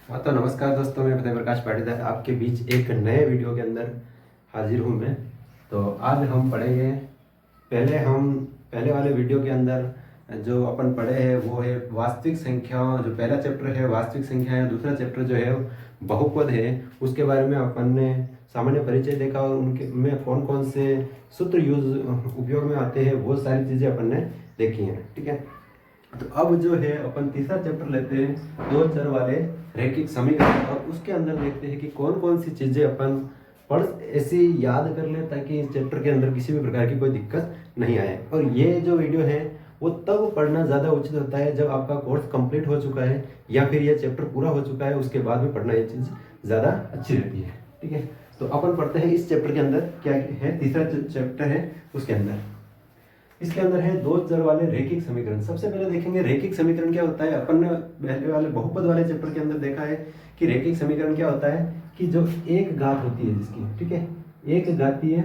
हाँ तो नमस्कार दोस्तों, मैं फतेह प्रकाश पाटीदार आपके बीच एक नए वीडियो के अंदर हाजिर हूँ मैं। तो आज हम पढ़ेंगे। पहले वाले वीडियो के अंदर जो अपन पढ़े हैं वो है वास्तविक संख्या। जो पहला चैप्टर है वास्तविक संख्या है, दूसरा चैप्टर जो है बहुपद है, उसके बारे में अपन ने सामान्य परिचय देखा और उनके में कौन कौन से सूत्र उपयोग में आते हैं वो सारी चीज़ें अपन ने देखी हैं। ठीक है, तो अब जो है अपन तीसरा चैप्टर लेते हैं, दो चर वाले रैखिक समीकरण, और उसके अंदर देखते हैं कि कौन कौन सी चीज़ें अपन पढ़ ऐसी याद कर ले ताकि इस चैप्टर के अंदर किसी भी प्रकार की कोई दिक्कत नहीं आए। और ये जो वीडियो है वो तब पढ़ना ज़्यादा उचित होता है जब आपका कोर्स कंप्लीट हो चुका है या फिर यह चैप्टर पूरा हो चुका है, उसके बाद में पढ़ना ये चीज़ ज़्यादा अच्छी रहती है। ठीक है, तो अपन पढ़ते हैं इस चैप्टर के अंदर क्या है। तीसरा चैप्टर है, उसके अंदर इसके अंदर है दो चर वाले रैखिक समीकरण। सबसे पहले देखेंगे रैखिक समीकरण क्या होता है। अपन ने पहले वाले बहुपद वाले चैप्टर के अंदर देखा है कि रैखिक समीकरण क्या होता है कि जो एक घात होती है जिसकी, ठीक है, एक घातीय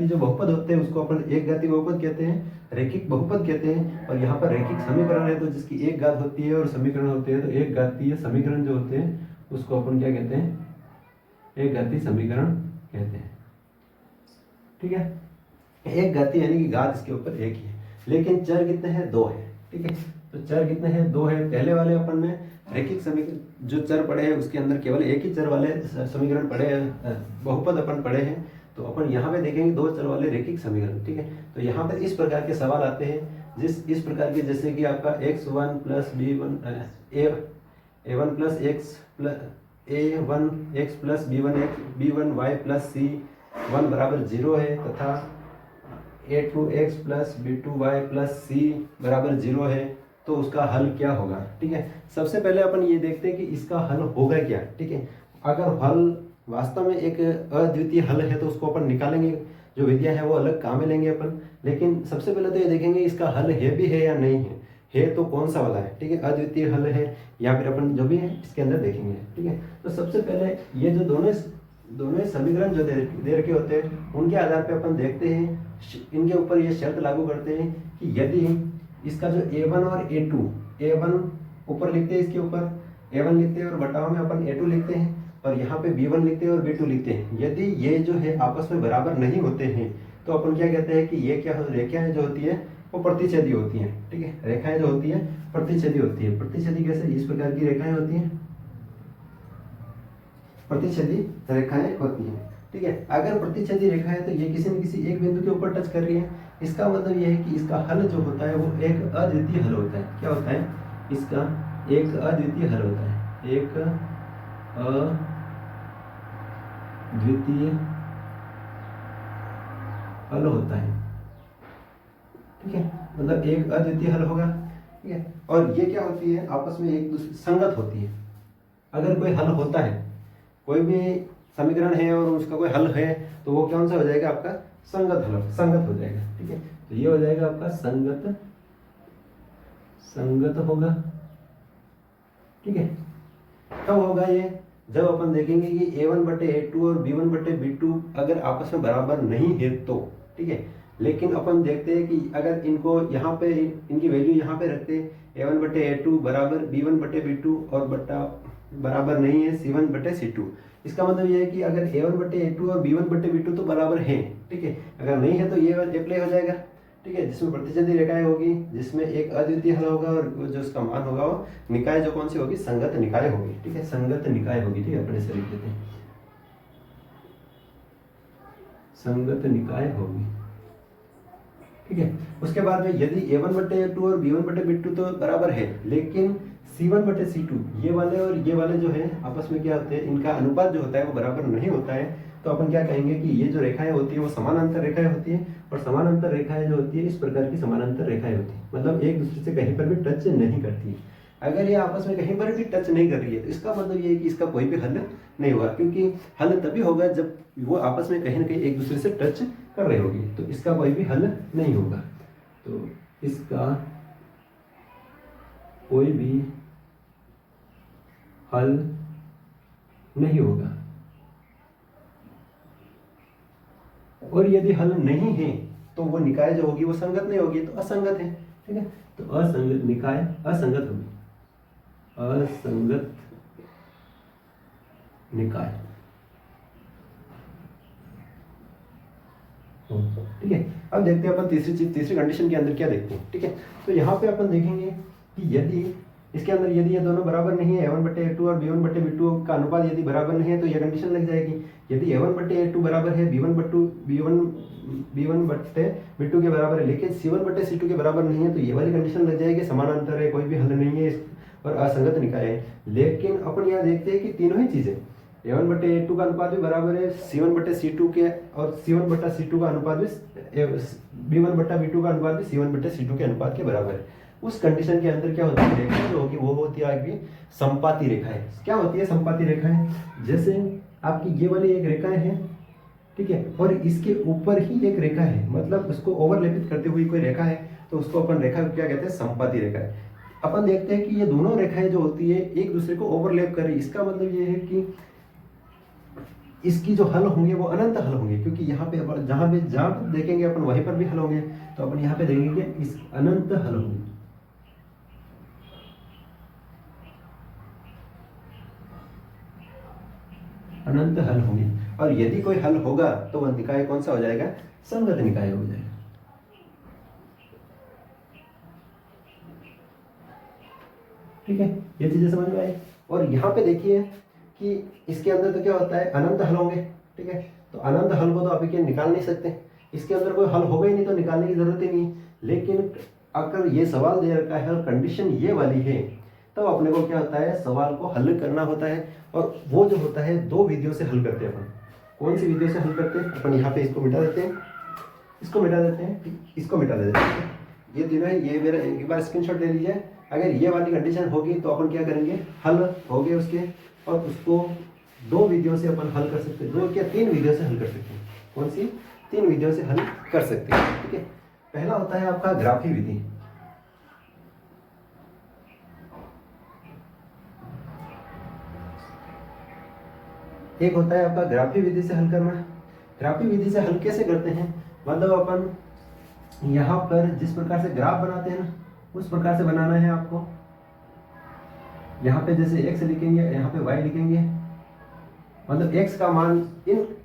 जो बहुपद होते हैं उसको अपन एक घातीय बहुपद कहते हैं, रैखिक बहुपद कहते हैं। और यहाँ पर रैखिक समीकरण है तो जिसकी एक घात होती है और समीकरण होते हैं, तो एक घातीय समीकरण जो होते हैं उसको अपन क्या कहते हैं, एक घातीय समीकरण कहते हैं। ठीक है, एक घातीय यानी कि घात इसके ऊपर एक ही है, लेकिन चर कितने हैं, दो है। ठीक है, तो चर कितने हैं, दो है। पहले वाले अपन ने रैखिक समीकरण जो चर पढ़े हैं उसके अंदर केवल एक ही चर वाले समीकरण पढ़े हैं, बहुपद अपन पढ़े हैं। तो अपन यहाँ पे देखेंगे दो चर वाले रैखिक समीकरण। ठीक है, तो यहाँ पर इस प्रकार के सवाल आते हैं इस प्रकार के, जैसे कि आपका x1 plus b1 a1 plus x plus a1 x plus b1 y plus c1 बराबर 0 है, तथा a2 x plus b2 y plus c बराबर 0 है, तो उसका हल क्या होगा। ठीक है, सबसे पहले अपन ये देखते हैं कि इसका हल होगा क्या। ठीक है, अगर हल वास्तव में एक अद्वितीय हल है तो उसको अपन निकालेंगे, जो विधियां है वो अलग काम में लेंगे अपन। लेकिन सबसे पहले तो ये देखेंगे इसका हल है भी है या नहीं है तो कौन सा वाला है। ठीक है, अद्वितीय हल है या फिर अपन जो भी है इसके अंदर देखेंगे। ठीक है, तो सबसे पहले ये जो दोनों समीकरण जो दे रखे होते हैं उनके आधार पे अपन देखते हैं, इनके ऊपर ये शर्त लागू करते हैं कि यदि इसका जो a1 और a1 ऊपर लिखते हैं, इसके ऊपर a1 लिखते हैं और बटाव में अपन a2 लिखते हैं, और यहाँ पे b1 लिखते हैं और b2 लिखते हैं। यदि ये जो है आपस में बराबर नहीं होते हैं तो अपन क्या कहते हैं कि ये क्या रेखाएं जो होती है वो प्रतिच्छेदी होती हैं। ठीक है, रेखाएं जो होती है प्रतिच्छेदी होती है। प्रतिच्छेदी कैसे, इस प्रकार की रेखाएं होती हैं, प्रतिच्छेदी रेखाएं होती हैं। ठीक है, अगर प्रतिच्छेदी रेखा है तो ये किसी न किसी एक बिंदु के ऊपर टच कर रही है, इसका मतलब ये है कि इसका हल जो होता है वो एक अद्वितीय हल होता है। क्या होता है, इसका एक अद्वितीय हल होता है, एक अद्वितीय हल होता है। ठीक है, मतलब एक अद्वितीय हल होगा। ठीक है, और ये क्या होती है, आपस में एक दूसरे संगत होती है। अगर कोई हल होता है, कोई भी समीकरण है और उसका कोई हल है तो वो कौन सा हो जाएगा, आपका संगत हो जाएगा। ठीक है, तो ये हो जाएगा आपका संगत होगा। ठीक है, कब होगा ये, जब अपन देखेंगे कि a1 बटे a2 और b1 बटे b2 अगर आपस में बराबर नहीं है तो। ठीक है, लेकिन अपन देखते हैं कि अगर इनको यहाँ पे इनकी वैल्यू यहाँ पे रखते हैं, a1 बटे a2 बराबर b1 बटे b2 और बराबर नहीं है c1 बटे c2, इसका मतलब ये है कि अगर a1 बटे a2 और b1 बटे b2 तो बराबर हैं। ठीक है, अगर नहीं है तो ये अप्लाई हो जाएगा। ठीक है, जिसमें प्रतिच्छेदी रेखाएं होगी, जिसमें एक अद्वितीय हल होगा और जो उसका मान होगा वो निकाय जो कौन सी होगी, संगत निकाय होगी। ठीक है, संगत निकाय होगी। ठीक है, अपने से लिख देते हैं, संगत निकाय होगी। ठीक है, उसके बाद में यदि a1 बटे a2 और b1 बटे b2 तो बराबर है, लेकिन c1 बटे c2 ये वाले और ये वाले जो है आपस में क्या होते हैं, इनका अनुपात जो होता है वो बराबर नहीं होता है, तो अपन क्या कहेंगे कि ये जो रेखाएं होती है वो समानांतर रेखाएं होती है। और समानांतर रेखाएं जो होती है इस प्रकार की समानांतर रेखाएं होती है, मतलब एक दूसरे से कहीं पर भी टच नहीं करती है। अगर ये आपस में कहीं पर भी टच नहीं कर रही है तो इसका मतलब ये है कि इसका कोई भी हल नहीं होगा, क्योंकि हल तभी होगा जब वो आपस में कहीं ना कहीं एक दूसरे से टच कर रही होगी, तो इसका कोई भी हल नहीं होगा। तो इसका कोई भी हल नहीं होगा। और यदि हल नहीं है तो वो निकाय जो होगी वो संगत नहीं होगी, तो असंगत है। ठीक है। तो असंगत निकाय असंगत होगी, असंगत निकाय, ठीक है। अब देखते हैं अपन तीसरी कंडीशन के अंदर क्या देखते हैं, ठीक है। तो यहाँ पे अपन देखेंगे कि यदि इसके अंदर यदि ये दोनों बराबर नहीं है, A1/A2 और B1/B2 का अनुपात यदि बराबर नहीं है तो ये कंडीशन लग जाएगी। यदि A1/A2 बराबर है B1/B2 के बराबर है, लेकिन C1/C2 के बराबर नहीं है, तो ये वाली कंडीशन लग जाएगी, समानांतर है, कोई भी हल नहीं है और असंगत निकाय है। लेकिन अपन यहाँ देखते हैं कि तीनों ही चीजें A1/A2 का अनुपात भी बराबर है C1/C2 के, और C1/C2 का अनुपात भी B1/B2 का अनुपात भी C1/C2 के अनुपात के बराबर है। उस कंडीशन के अंदर क्या होती है, रेखा जो होगी वो होती है आपकी संपाती रेखाएं। क्या होती है संपाती रेखाएं? जैसे आपकी ये वाली एक रेखा है, ठीक है, और इसके ऊपर ही एक रेखा है, मतलब उसको ओवरलैपित करते हुई कोई रेखा है, तो उसको अपन रेखा क्या कहते हैं, संपाती रेखा है। अपन देखते हैं कि ये दोनों रेखाएं जो होती है एक दूसरे को ओवरलैप कर रही है। इसका मतलब ये है कि इसकी जो हल होंगे वो अनंत हल होंगे, क्योंकि यहाँ पे जहाँ पर देखेंगे अपन वहीं पर भी हल होंगे, तो अपन यहाँ पे देखेंगे इस अनंत हल होंगे। अनंत हल होंगे, और यदि कोई हल होगा तो वह निकाय कौन सा हो जाएगा, संगत निकाय हो जाएगा। ठीक है, ये चीजें समझ में आई। और यहाँ पे देखिए कि इसके अंदर तो क्या होता है, अनंत हल होंगे, ठीक है। तो अनंत हल को तो आप निकाल नहीं सकते, इसके अंदर कोई हल होगा ही नहीं, तो निकालने की जरूरत ही नहीं। लेकिन अगर ये सवाल दे रखा है और कंडीशन ये वाली है, तब तो अपने को क्या होता है, सवाल को हल करना होता है। और वो जो होता है दो विधियों से हल करते हैं अपन। कौन सी विधियों से हल करते हैं? अपन यहाँ पे इसको मिटा देते हैं, इसको मिटा देते हैं, इसको मिटा देते हैं। ये तीनों है, ये मेरा एक बार स्क्रीनशॉट ले लीजिए। अगर ये वाली कंडीशन होगी तो अपन क्या करेंगे, हल हो गए उसके, और उसको दो विधियों से अपन हल कर सकते हैं, दो क्या तीन विधियों से हल कर सकते हैं। कौन सी? तीन विधियों से हल कर सकते हैं, ठीक है। पहला होता है आपका ग्राफी विधि। एक होता है आपका ग्राफी विधि से हल करना। ग्राफी विधि से हल कैसे करते हैं, मतलब अपन यहाँ पर जिस प्रकार से ग्राफ बनाते हैं ना, उस प्रकार से बनाना है आपको। यहाँ पे जैसे x लिखेंगे, यहाँ पे y लिखेंगे, मतलब x का मान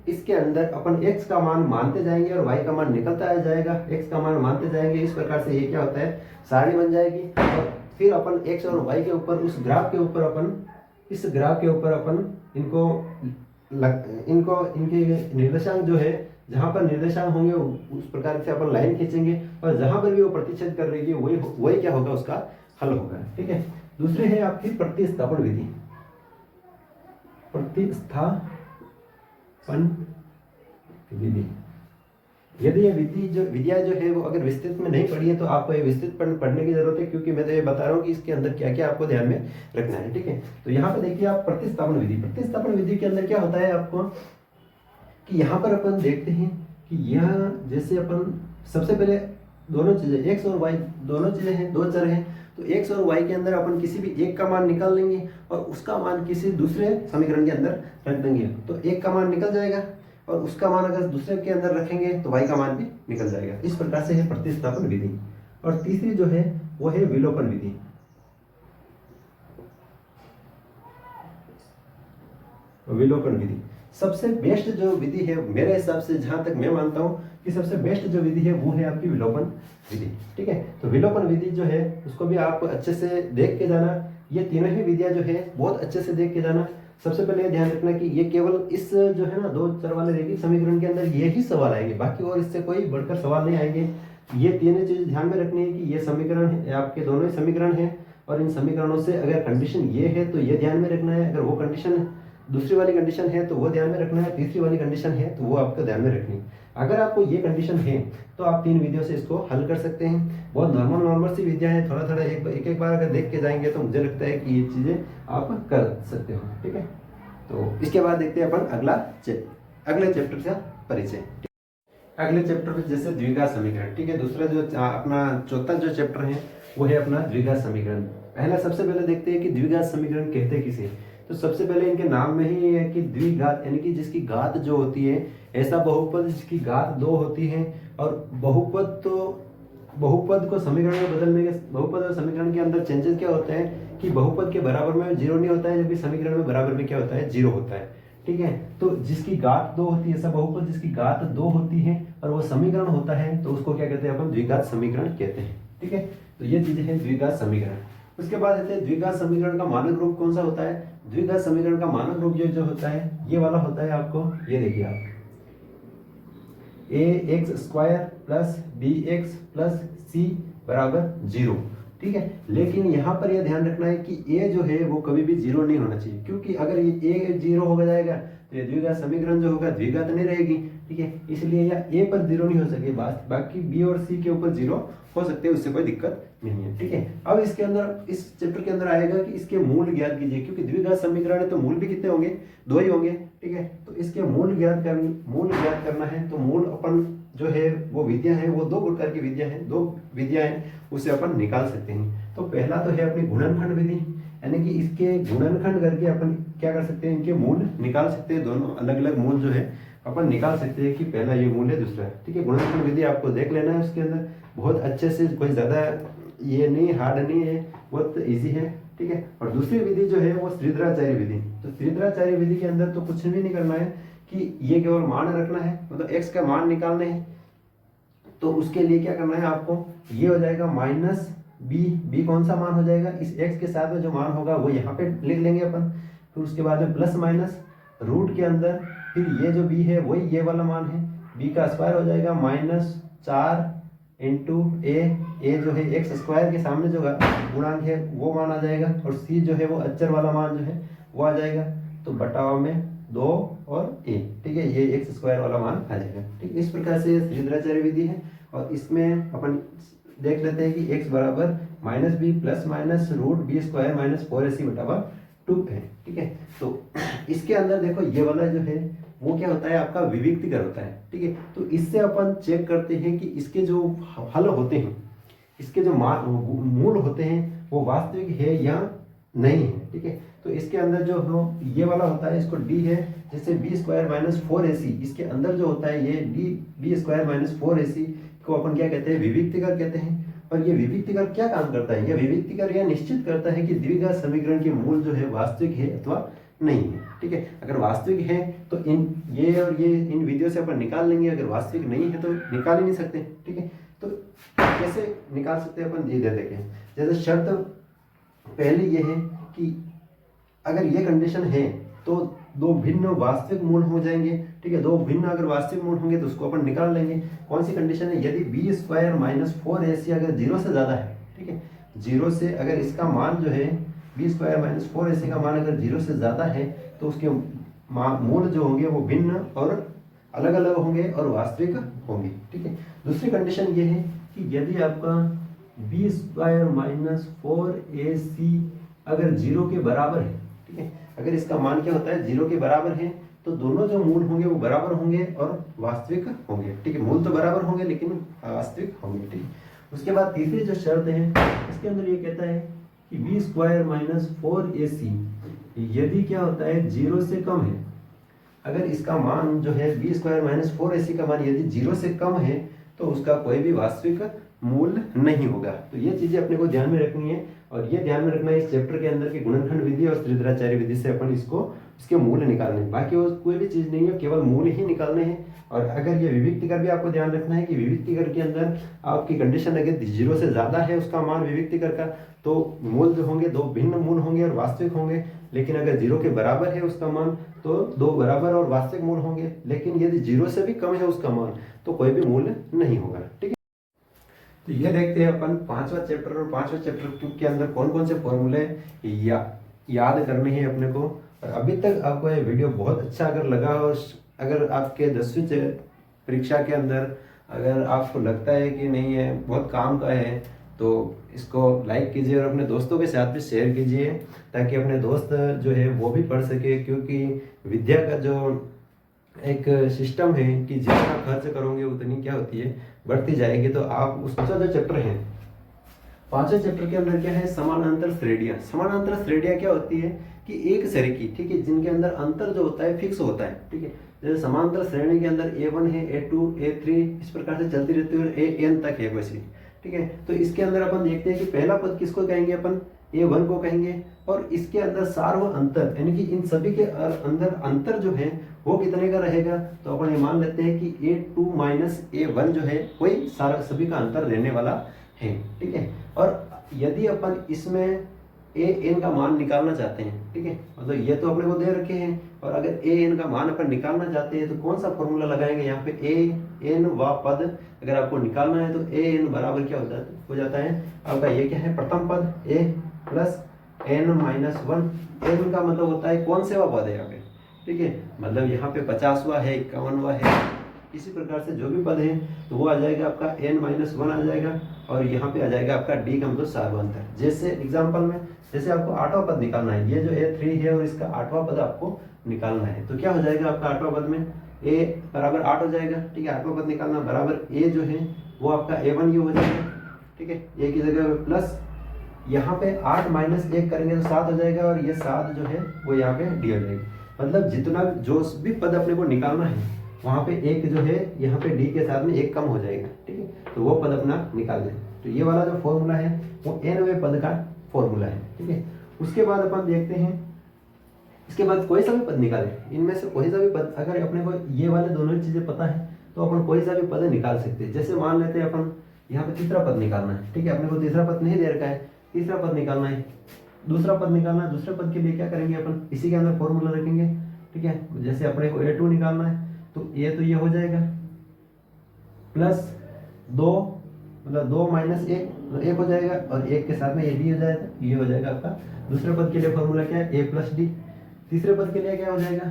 इसके अंदर अपन x का मान मानते जाएंगे और y का मान निकलता आ जाएगा, x का मान मानते जाएंगे। इस प्रकार से ये क्या होता है, सारणी बन जाएगी। और फिर अपन x और y के ऊपर, उस ग्राफ के ऊपर अपन, इस ग्राफ के ऊपर अपन इनके निर्देशांक जो है, जहां पर निर्देशांक होंगे उस प्रकार से अपन लाइन खींचेंगे, और जहां पर भी वो प्रतिच्छेद कर रही है वही क्या होगा, उसका हल होगा, ठीक है। दूसरी है आपकी प्रतिस्थापन विधि। प्रतिस्थापन विधि, यदि ये विधियां जो है वो अगर विस्तृत में नहीं पढ़ी है तो आपको ये विस्तृत पढ़ने की जरूरत है, क्योंकि मैं तो ये बता रहा हूँ कि इसके अंदर क्या क्या आपको ध्यान में रखना है, ठीक है। तो यहाँ पे देखिए आप प्रतिस्थापन विधि। प्रतिस्थापन विधि के अंदर क्या होता है आपको, कि यहाँ पर अपन देखते हैं कि यह जैसे अपन सबसे पहले दोनों चीजें x और y दोनों चीजें हैं, दो चर हैं, तो x और y के अंदर अपन किसी भी एक का मान निकाल लेंगे और उसका मान किसी दूसरे समीकरण के अंदर रख देंगे, तो एक का मान निकल जाएगा, और उसका मान अगर दूसरे के अंदर रखेंगे तो y का मान भी निकल जाएगा। इस प्रकार से है प्रतिस्थापन विधि। और तीसरी जो है वो है विलोपन विधि। विलोपन विधि सबसे बेस्ट जो विधि है मेरे हिसाब से, जहां तक मैं मानता हूं कि सबसे बेस्ट जो विधि है वो है आपकी विलोपन विधि, ठीक है। तो विलोपन विधि जो है उसको भी आप अच्छे से देख के जाना। ये तीनों ही विधियां जो है बहुत अच्छे से देख के जाना। सबसे पहले ध्यान रखना कि ये केवल इस जो है ना दो चर वाले रैखिक समीकरण के अंदर यही सवाल आएंगे, बाकी और इससे कोई बढ़कर सवाल नहीं आएंगे। ये तीनों चीज ध्यान में रखनी है कि ये समीकरण है, आपके दोनों ही समीकरण है, और इन समीकरणों से अगर कंडीशन ये है तो ये ध्यान में रखना है, अगर वो कंडीशन दूसरी वाली कंडीशन है तो वो ध्यान में रखना है, तीसरी वाली कंडीशन है तो वो आपको ध्यान में रखनी है। अगर आपको ये कंडीशन है तो आप तीन विधियों से इसको हल कर सकते हैं। बहुत नॉर्मल सी विधियां हैं, थोड़ा थोड़ा एक बार अगर देख के जाएंगे तो मुझे लगता है कि ये चीजें आप कर सकते हो, ठीक है। तो इसके बाद देखते हैं अपन अगले चैप्टर से परिचय। अगले चैप्टर में जैसे द्विघात समीकरण, ठीक है। दूसरा जो अपना चौथा जो चैप्टर है वो है अपना द्विघात समीकरण। पहला सबसे पहले देखते हैं कि द्विघात समीकरण कहते किसे। तो सबसे पहले इनके नाम में ही है कि द्विघात, यानी कि जिसकी घात जो होती है, ऐसा बहुपद जिसकी घात दो होती है। और बहुपद तो बहुपद को समीकरण में बदलने के बहुपद और समीकरण के अंदर चेंजेस क्या होते हैं कि बहुपद के बराबर में जीरो नहीं होता है, जबकि समीकरण में बराबर में क्या होता है, जीरो होता है। ठीक है, तो जिसकी घात 2 होती है, ऐसा बहुपद जिसकी घात 2 होती है और वो समीकरण होता है, तो उसको क्या कहते हैं, अपन द्विघात समीकरण कहते हैं। ठीक है, तो ये चीजें हैं द्विघात समीकरण। उसके बाद कहते हैं द्विघात समीकरण का मानक रूप कौन सा होता है। द्विघात समीकरण का मानक रूप जो होता है ये वाला होता है आपको, ये देखिए आप, ax² plus bx plus c बराबर 0। ठीक है, लेकिन यहाँ पर यह ध्यान रखना है कि a जो है वो कभी भी 0 नहीं होना चाहिए, क्योंकि अगर ये a 0 हो जाएगा तो ये द्विघात समीकरण जो होगा द्विघात नहीं रहेगी। ठीक है, इसलिए यह a पर 0 नहीं हो सके, बाकी b और c के ऊपर 0 हो सकते हैं, उससे कोई दिक्कत नहीं है। ठीक है, अब इसके अंदर, इस चैप्टर के अंदर आएगा कि इसके मूल ज्ञात कीजिए, क्योंकि द्विघात समीकरण है तो मूल भी कितने होंगे, 2 ही होंगे। ठीक है, तो इसके मूल ज्ञात करना है, तो मूल अपन जो है वो विद्या है, वो 2 प्रकार की विद्या है, 2 विद्या है, उसे अपन निकाल सकते हैं। तो पहला तो है अपनी गुणनखंड विधि, यानी कि इसके गुणनखंड करके अपन क्या कर सकते हैं, इनके मूल निकाल सकते हैं। दोनों अलग अलग मूल जो है अपन निकाल सकते हैं कि पहला ये मूल है, दूसरा है। ठीक है, गुणनखंड विधि आपको देख लेना है, उसके अंदर बहुत अच्छे से, कोई ज़्यादा ये नहीं, हार्ड नहीं है, बहुत ईजी है। ठीक है, और दूसरी विधि जो है वो श्रीधराचार्य विधि। तो श्रीधराचार्य विधि के अंदर तो कुछ भी नहीं करना है कि ये केवल मान रखना है, मतलब x का मान निकालना है। तो उसके लिए क्या करना है आपको, ये हो जाएगा माइनस b कौन सा मान हो जाएगा, इस x के साथ में जो मान होगा वो यहाँ पे लिख लेंगे अपन। फिर उसके बाद में प्लस माइनस रूट के अंदर, फिर ये जो b है वही ये वाला मान है, b का स्क्वायर हो जाएगा -4 इंटू ए जो है x² के सामने जो गुणांक है वो मान आ जाएगा, और c जो है वो अच्चर वाला मान जो है वो आ जाएगा, तो बटाव में 2 और a। ठीक है, ये x² वाला मान आ जाएगा। ठीक, इस प्रकार से श्रीधराचार्य विधि है, और इसमें अपन देख लेते हैं कि x बराबर -b plus minus root b² -4ac बटा 2 है। ठीक है, तो इसके अंदर देखो ये वाला जो है वो क्या होता है, आपका विविक्तिकर होता है। ठीक है, तो इससे अपन चेक करते हैं कि इसके जो हल होते हैं, इसके जो मूल होते हैं वो वास्तविक है या नहीं है। ठीक है, तो इसके अंदर जो ये वाला होता है, इसको d है, जैसे b² -4ac, इसके अंदर जो होता है ये b² -4ac को अपन क्या कहते हैं, विविक्तिकर कहते हैं। और ये विविक्तिकर क्या काम करता है, ये विविक्तिकर यह निश्चित करता है कि द्विघात समीकरण के मूल जो है वास्तविक है अथवा नहीं है। ठीक है, अगर वास्तविक है तो ये और ये इन विधियों से अपन निकाल लेंगे, अगर वास्तविक नहीं है तो निकाल ही नहीं सकते। ठीक है, तो कैसे निकाल सकते हैं अपन, ये देखें। जैसे शर्त पहले ये है कि अगर ये कंडीशन है तो 2 भिन्न वास्तविक मूल हो जाएंगे। ठीक है, 2 भिन्न अगर वास्तविक मूल होंगे तो उसको अपन निकाल लेंगे। कौन सी कंडीशन है, यदि b² -4ac अगर 0 से ज़्यादा है। ठीक है, 0 से अगर इसका मान जो है b² -4ac का मान अगर 0 से ज़्यादा है तो उसके मूल जो होंगे वो भिन्न और अलग अलग होंगे और वास्तविक होंगे। ठीक है, दूसरी कंडीशन ये है कि यदि आपका b² -4ac अगर 0 के बराबर है। ठीक है, अगर इसका मान क्या होता है, 0 के बराबर है, तो दोनों जो मूल होंगे वो बराबर होंगे और वास्तविक होंगे। ठीक है, मूल तो बराबर होंगे लेकिन वास्तविक होंगे। ठीक है, उसके बाद तीसरी जो शर्त है इसके अंदर ये कहता है कि b² -4ac यदि क्या होता है 0 से कम है, अगर इसका मान जो है b² -4ac का मान यदि 0 से कम है तो उसका कोई भी वास्तविक मूल नहीं होगा। तो ये चीजें अपने को ध्यान में रखनी है, और ये ध्यान में रखना है इस चैप्टर के अंदर की गुणनखंड विधि और श्रीधराचार्य विधि से अपन इसके मूल निकालने हैं। बाकी वो कोई भी चीज नहीं है, केवल मूल ही निकालने हैं। और अगर ये विविक्तिकर भी आपको ध्यान रखना है कि विविक्तिकर के अंदर आपकी कंडीशन अगर 0 से ज्यादा है उसका मान विविक्तिकर का, तो मूल जो होंगे 2 भिन्न मूल होंगे और वास्तविक होंगे। लेकिन अगर 0 के बराबर है उसका मान तो 2 बराबर और वास्तविक मूल होंगे। लेकिन यदि 0 से भी कम है उसका मान तो कोई भी मूल नहीं होगा। ठीक है, तो ये देखते हैं अपन 5वां चैप्टर, और 5वें चैप्टर के अंदर कौन कौन से फॉर्मूले याद करने हैं अपने को। और अभी तक आपको ये वीडियो बहुत अच्छा अगर लगा, और अगर आपके 10वीं परीक्षा के अंदर अगर आपको लगता है कि नहीं है बहुत काम का है, तो इसको लाइक कीजिए और अपने दोस्तों के साथ भी शेयर कीजिए, ताकि अपने दोस्त जो है वो भी पढ़ सके। क्योंकि विद्या का जो एक सिस्टम है कि जितना खर्च करोगे उतनी क्या होती है, बढ़ती जाएगी। तो आप उसका जो चैप्टर है 5वें चैप्टर के अंदर क्या है, समानांतर श्रेणियां। समानांतर श्रेणियां क्या होती है कि एक श्रेणी, ठीक है, जिनके अंदर अंतर जो होता है फिक्स होता है। ठीक है, जैसे समांतर श्रेणी के अंदर a1 है, a2, a3 इस प्रकार से चलती रहती है और an तक है वैसे। ठीक है। तो इसके अंदर अपन देखते हैं कि पहला पद किसको कहेंगे, अपन a1 को कहेंगे, और इसके अंदर सार्व अंतर यानी कि इन सभी के अंदर अंतर जो है वो कितने का रहेगा, तो अपन ये मान लेते हैं कि a2 माइनस a1 जो है वही सारा सभी का अंतर रहने वाला है, ठीक है। और यदि अपन इसमें an का मान निकालना चाहते हैं, ठीक है, मतलब ये तो अपने को दे रखे हैं, और अगर an का मान अपन निकालना चाहते हैं तो कौन सा फॉर्मूला लगाएंगे, यहाँ पे an व पद अगर आपको निकालना है तो an बराबर क्या हो जाता है आपका, ये क्या है प्रथम पद a plus n minus 1, n का मतलब होता है कौन से वा पद है यहाँ पे, ठीक है, मतलब यहाँ पे 50वां है, 51वां है, इसी प्रकार से जो भी पद है तो वो आ जाएगा आपका n माइनस 1 आ जाएगा, और यहाँ पे आ जाएगा आपका d का मतलब सार्वंतर। जैसे एग्जाम्पल में जैसे आपको 8वां पद निकालना है, ये जो a3 है और इसका 8वां पद आपको निकालना है, तो क्या हो जाएगा आपका 8वां पद में a बराबर 8 हो जाएगा, ठीक है, 8वां पद निकालना बराबर a जो है वो आपका a1 हो जाएगा, ठीक है, a की जगह प्लस यहाँ पे 8 माइनस 1 करेंगे तो 7 हो जाएगा, और ये 7 जो है वो यहाँ पे डी हो जाएगा, मतलब जितना जो भी पद अपने को निकालना है वहाँ पे एक जो है यहाँ पे डी के साथ में एक कम हो जाएगा, ठीक है, तो वो पद अपना निकाल लें। तो ये वाला जो फॉर्मूला है वो nवें पद का फॉर्मूला है, ठीक है। उसके बाद अपन देखते हैं, इसके बाद कोई सा भी पद निकालें, इनमें से कोई सा भी पद, अगर अपने को ये वाले दोनों चीज़ें पता है तो अपन कोई सा भी पद निकाल सकते हैं। जैसे मान लेते हैं अपन यहाँ पे तीसरा पद निकालना है, ठीक है, अपने को तीसरा पद नहीं दे रखा है, तीसरा पद निकालना है, दूसरा पद निकालना है, दूसरे पद के लिए क्या करेंगे अपन, इसी के अंदर फॉर्मूला रखेंगे, ठीक है। जैसे अपने को a2 निकालना है तो a तो ये हो जाएगा प्लस 2, मतलब 2 माइनस 1 तो 1 हो जाएगा, और 1 के साथ में ये d हो जाएगा, ये हो जाएगा आपका दूसरे पद के लिए फॉर्मूला क्या है a प्लस डी। तीसरे पद के लिए क्या हो जाएगा,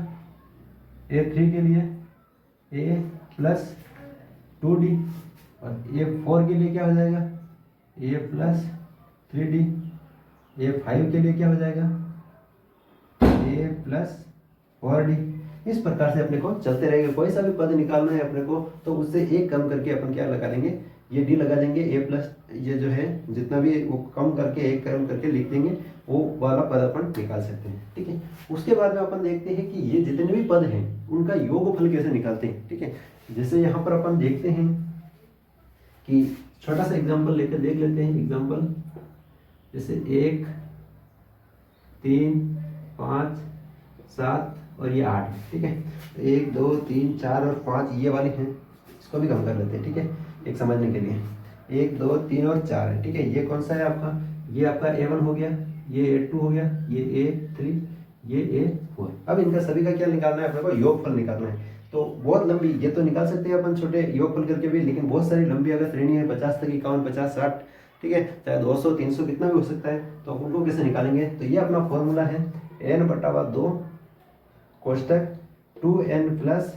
a3 के लिए a प्लस 2d, और a4 के लिए क्या हो जाएगा a प्लस 3d, a5 के लिए क्या हो जाएगा a प्लस 4d। इस प्रकार से अपने को चलते रहेगा, कोई सा भी पद निकालना है अपने को तो उससे एक कम करके अपन क्या लगा देंगे, ये डी लगा देंगे, a प्लस ये जो है जितना भी वो कम करके एक कम करके लिख देंगे, वो वाला पद अपन निकाल सकते हैं, ठीक है। उसके बाद में अपन देखते हैं कि ये जितने भी पद हैं उनका योगफल कैसे निकालते हैं, ठीक है। जैसे यहाँ पर अपन देखते हैं कि छोटा सा एग्जाम्पल लेकर देख लेते हैं, एग्जाम्पल जैसे 1 3 5 7 और ये 8, ठीक है, 1 2 3 4 और 5 ये वाले हैं, इसको भी कम कर लेते हैं, ठीक है, एक समझने के लिए 1 2 3 और 4 है, ठीक है। ये कौन सा है आपका, ये आपका a1 हो गया, ये a2 हो गया, ये a3, ये a4। अब इनका सभी का क्या निकालना है अपने को, योगफल निकालना है। तो बहुत लंबी, ये तो निकाल सकते हैं अपन छोटे योगफल करके भी, लेकिन बहुत सारी लंबी अगर श्रेणी है 50 तक, 51 50 60, ठीक है, चाहे 200 300 कितना भी हो सकता है, तो उनको कैसे निकालेंगे, तो ये अपना फॉर्मूला है n/2 कोष्टक 2n plus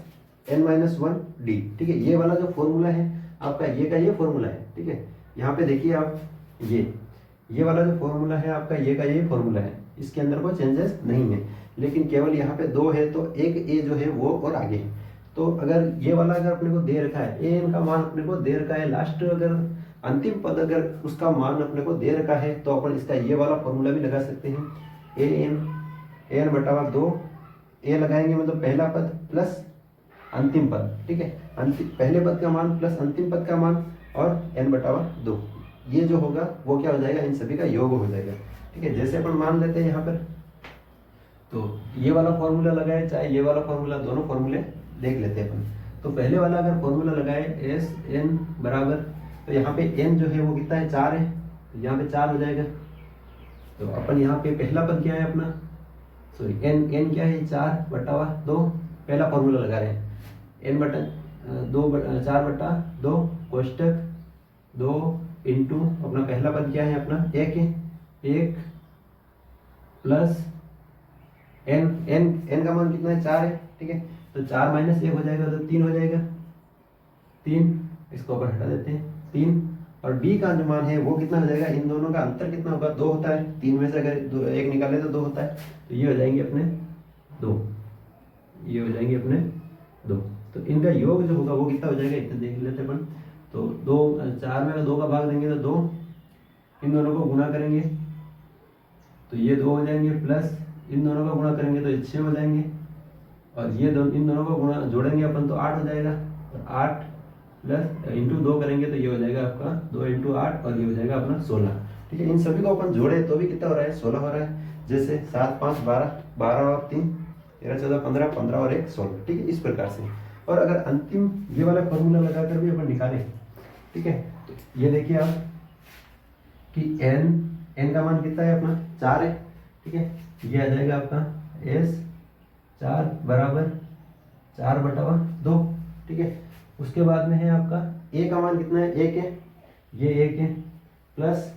n minus 1 D, ठीक है। ये वाला जो फॉर्मूला है आपका ये का ये फॉर्मूला है, ठीक है। यहाँ पे देखिए आप ये वाला जो फॉर्मूला है आपका ये का ये फॉर्मूला है, इसके अंदर कोई चेंजेस नहीं है, लेकिन केवल यहाँ पे 2 है तो एक a जो है वो और आगे है। तो अगर ये वाला अगर अपने को दे रखा है an का मान अपने को दे रखा है, लास्ट अगर अंतिम पद अगर उसका मान अपने को दे रखा है तो अपन इसका ये वाला फॉर्मूला भी लगा सकते हैं, n/2 a लगाएंगे मतलब पहला पद प्लस अंतिम पद, ठीक है, अंतिम पहले पद का मान प्लस अंतिम पद का मान और n/2, ये जो होगा वो क्या हो जाएगा, इन सभी का योग हो जाएगा, ठीक है। जैसे अपन मान लेते हैं यहाँ पर, तो ये वाला फॉर्मूला लगाए चाहे ये वाला फॉर्मूला, दोनों फॉर्मूले देख लेते हैं अपन। तो पहले वाला अगर फॉर्मूला लगाए s n बराबर, तो यहाँ पे n जो है वो कितना है 4 है, तो यहाँ पे 4 हो जाएगा। तो अपन यहाँ पे पहला पद क्या है अपना, सॉरी n क्या है 4/2, पहला फॉर्मूला लगा रहे हैं n/2 4/2 कोष्टक 2 इंटू अपना पहला पद क्या है अपना 1 है, 1 प्लस n का मान कितना है 4 है, ठीक है, तो 4 माइनस 1 हो जाएगा तो 3 हो जाएगा, 3 इसको ऊपर हटा देते हैं 3, और d का जो मान है वो कितना हो जाएगा, इन दोनों का अंतर कितना होगा 2 होता है, 3 में से अगर 1 निकाले तो 2 होता है, तो ये हो जाएंगे अपने 2, ये हो जाएंगे अपने 2। तो इनका योग जो होगा वो कितना हो जाएगा, इतना देख लेते हैं अपन। तो 2 4 में अगर 2 का भाग देंगे तो 2, इन दोनों को गुणा करेंगे तो ये 2 हो जाएंगे, प्लस इन दोनों का गुणा करेंगे तो ये 6 हो जाएंगे, और ये इन दोनों को गुणा जोड़ेंगे अपन तो 8 हो जाएगा, और 8 प्लस इंटू 2 करेंगे तो ये हो जाएगा आपका 2 इंटू 8 और ये हो जाएगा अपना 16। ठीक है, इन सभी को अपन जोड़े तो भी कितना हो रहा है, 16 हो रहा है। जैसे 7 5 12, 12 और 3 13 14 15, 15 और 1 16। ठीक है, इस प्रकार से। और अगर अंतिम ये वाला फॉर्मूला लगाकर भी अपन निकालें, ठीक है, तो ये देखिए आप कि n का मान कितना है अपना 4 है। ठीक है, ये आ जाएगा आपका s 4 बराबर 4/2। ठीक है, उसके बाद में है आपका a का मान कितना है, 1 है, ये 1 है, प्लस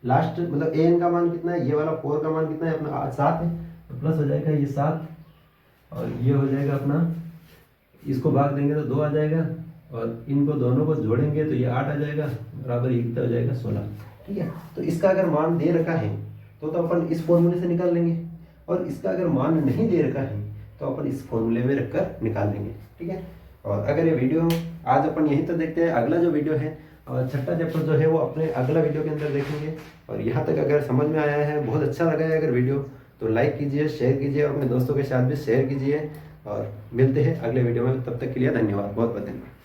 लास्ट मतलब an का मान कितना है, ये वाला 4 का मान कितना है अपना 7 है, तो प्लस हो जाएगा ये 7 और ये हो जाएगा अपना, इसको भाग देंगे तो 2 आ जाएगा और इनको दोनों को जोड़ेंगे तो ये 8 आ जाएगा, बराबर ये कितना हो जाएगा 16। ठीक है, तो इसका अगर मान दे रखा है तो अपन इस फॉर्मूले से निकाल लेंगे, और इसका अगर मान नहीं दे रखा है तो अपन इस फॉर्मूले में रखकर निकाल लेंगे। ठीक है, और अगर ये वीडियो आज अपन यहीं तक देखते हैं, अगला जो वीडियो है और छठा चैप्टर जो है वो अपने अगला वीडियो के अंदर देखेंगे। और यहाँ तक अगर समझ में आया है, बहुत अच्छा लगा है अगर वीडियो, तो लाइक कीजिए, शेयर कीजिए और अपने दोस्तों के साथ भी शेयर कीजिए। और मिलते हैं अगले वीडियो में, तब तक के लिए धन्यवाद, बहुत बहुत धन्यवाद।